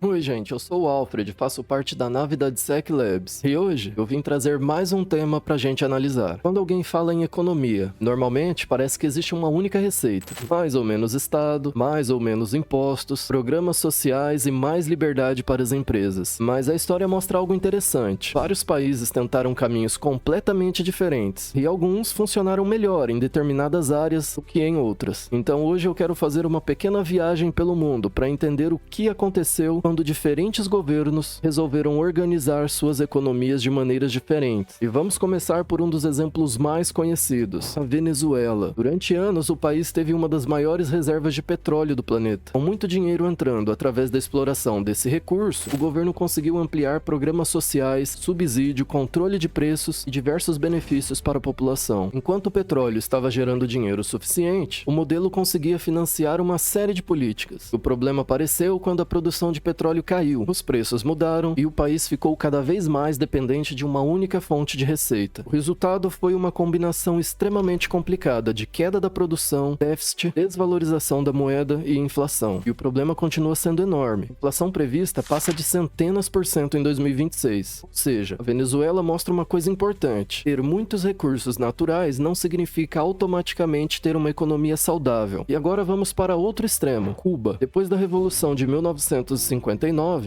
Oi gente, eu sou o Alfred, faço parte da nave da DSEC Labs, e hoje eu vim trazer mais um tema pra gente analisar. Quando alguém fala em economia, normalmente parece que existe uma única receita. Mais ou menos Estado, mais ou menos impostos, programas sociais e mais liberdade para as empresas. Mas a história mostra algo interessante. Vários países tentaram caminhos completamente diferentes, e alguns funcionaram melhor em determinadas áreas do que em outras. Então hoje eu quero fazer uma pequena viagem pelo mundo para entender o que aconteceu quando diferentes governos resolveram organizar suas economias de maneiras diferentes. E vamos começar por um dos exemplos mais conhecidos, a Venezuela. Durante anos, o país teve uma das maiores reservas de petróleo do planeta. Com muito dinheiro entrando através da exploração desse recurso, o governo conseguiu ampliar programas sociais, subsídio, controle de preços e diversos benefícios para a população. Enquanto o petróleo estava gerando dinheiro suficiente, o modelo conseguia financiar uma série de políticas. O problema apareceu quando a produção de petróleo caiu, os preços mudaram e o país ficou cada vez mais dependente de uma única fonte de receita. O resultado foi uma combinação extremamente complicada de queda da produção, déficit, desvalorização da moeda e inflação. E o problema continua sendo enorme. A inflação prevista passa de centenas por cento em 2026. Ou seja, a Venezuela mostra uma coisa importante. Ter muitos recursos naturais não significa automaticamente ter uma economia saudável. E agora vamos para outro extremo, Cuba. Depois da Revolução de 1959,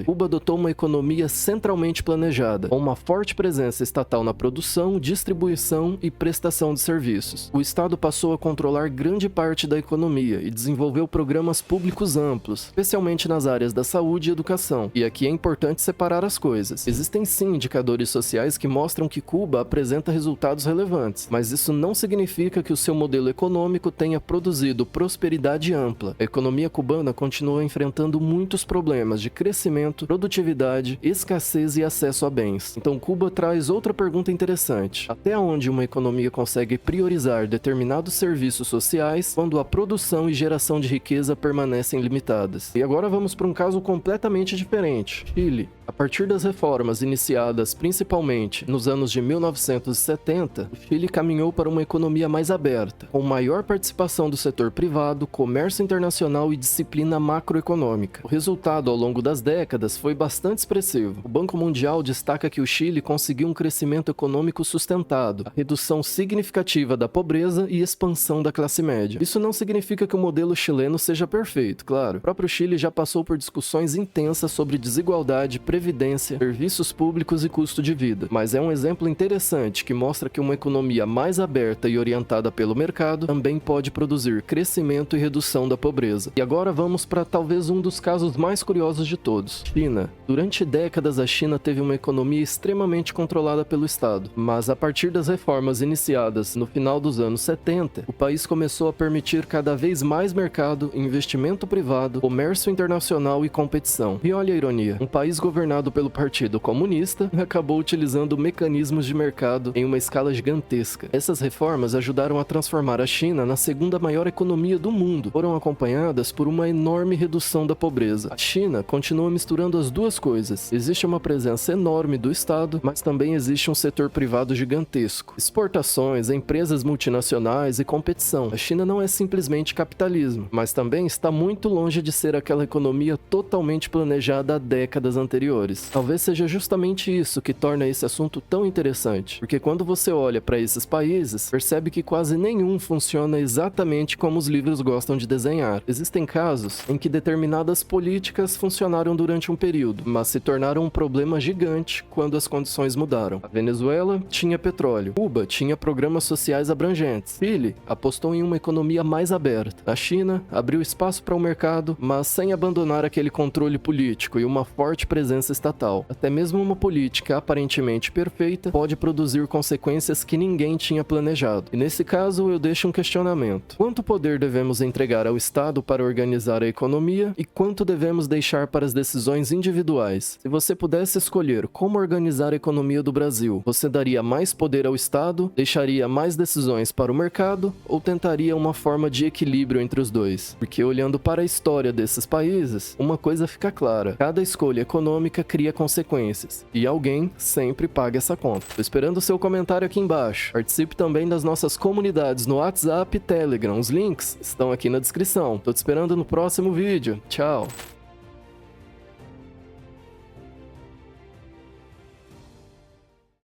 Cuba adotou uma economia centralmente planejada, com uma forte presença estatal na produção, distribuição e prestação de serviços. O Estado passou a controlar grande parte da economia e desenvolveu programas públicos amplos, especialmente nas áreas da saúde e educação. E aqui é importante separar as coisas. Existem sim indicadores sociais que mostram que Cuba apresenta resultados relevantes, mas isso não significa que o seu modelo econômico tenha produzido prosperidade ampla. A economia cubana continua enfrentando muitos problemas de crescimento, produtividade, escassez e acesso a bens. Então Cuba traz outra pergunta interessante. Até onde uma economia consegue priorizar determinados serviços sociais quando a produção e geração de riqueza permanecem limitadas? E agora vamos para um caso completamente diferente. Chile. A partir das reformas iniciadas principalmente nos anos de 1970, o Chile caminhou para uma economia mais aberta, com maior participação do setor privado, comércio internacional e disciplina macroeconômica. O resultado ao longo das décadas foi bastante expressivo. O Banco Mundial destaca que o Chile conseguiu um crescimento econômico sustentado, a redução significativa da pobreza e expansão da classe média. Isso não significa que o modelo chileno seja perfeito, claro. O próprio Chile já passou por discussões intensas sobre desigualdade, previdência, serviços públicos e custo de vida. Mas é um exemplo interessante que mostra que uma economia mais aberta e orientada pelo mercado também pode produzir crescimento e redução da pobreza. E agora vamos para talvez um dos casos mais curiosos de todos. China. Durante décadas, a China teve uma economia extremamente controlada pelo Estado, mas a partir das reformas iniciadas no final dos anos 70, o país começou a permitir cada vez mais mercado, investimento privado, comércio internacional e competição. E olha a ironia, um país governado pelo Partido Comunista acabou utilizando mecanismos de mercado em uma escala gigantesca. Essas reformas ajudaram a transformar a China na segunda maior economia do mundo. Foram acompanhadas por uma enorme redução da pobreza. A China continua misturando as duas coisas. Existe uma presença enorme do Estado, mas também existe um setor privado gigantesco. Exportações, empresas multinacionais e competição. A China não é simplesmente capitalismo, mas também está muito longe de ser aquela economia totalmente planejada há décadas anteriores. Talvez seja justamente isso que torna esse assunto tão interessante, porque quando você olha para esses países, percebe que quase nenhum funciona exatamente como os livros gostam de desenhar. Existem casos em que determinadas políticas funcionaram durante um período, mas se tornaram um problema gigante quando as condições mudaram. A Venezuela tinha petróleo, Cuba tinha programas sociais abrangentes, Chile apostou em uma economia mais aberta, a China abriu espaço para o mercado, mas sem abandonar aquele controle político e uma forte presença estatal. Até mesmo uma política aparentemente perfeita pode produzir consequências que ninguém tinha planejado. E nesse caso eu deixo um questionamento. Quanto poder devemos entregar ao Estado para organizar a economia e quanto devemos deixar para as decisões individuais? Se você pudesse escolher como organizar a economia do Brasil, você daria mais poder ao Estado, deixaria mais decisões para o mercado ou tentaria uma forma de equilíbrio entre os dois? Porque olhando para a história desses países, uma coisa fica clara: cada escolha econômica cria consequências e alguém sempre paga essa conta. Tô esperando o seu comentário aqui embaixo. Participe também das nossas comunidades no WhatsApp e Telegram. Os links estão aqui na descrição. Tô te esperando no próximo vídeo. Tchau!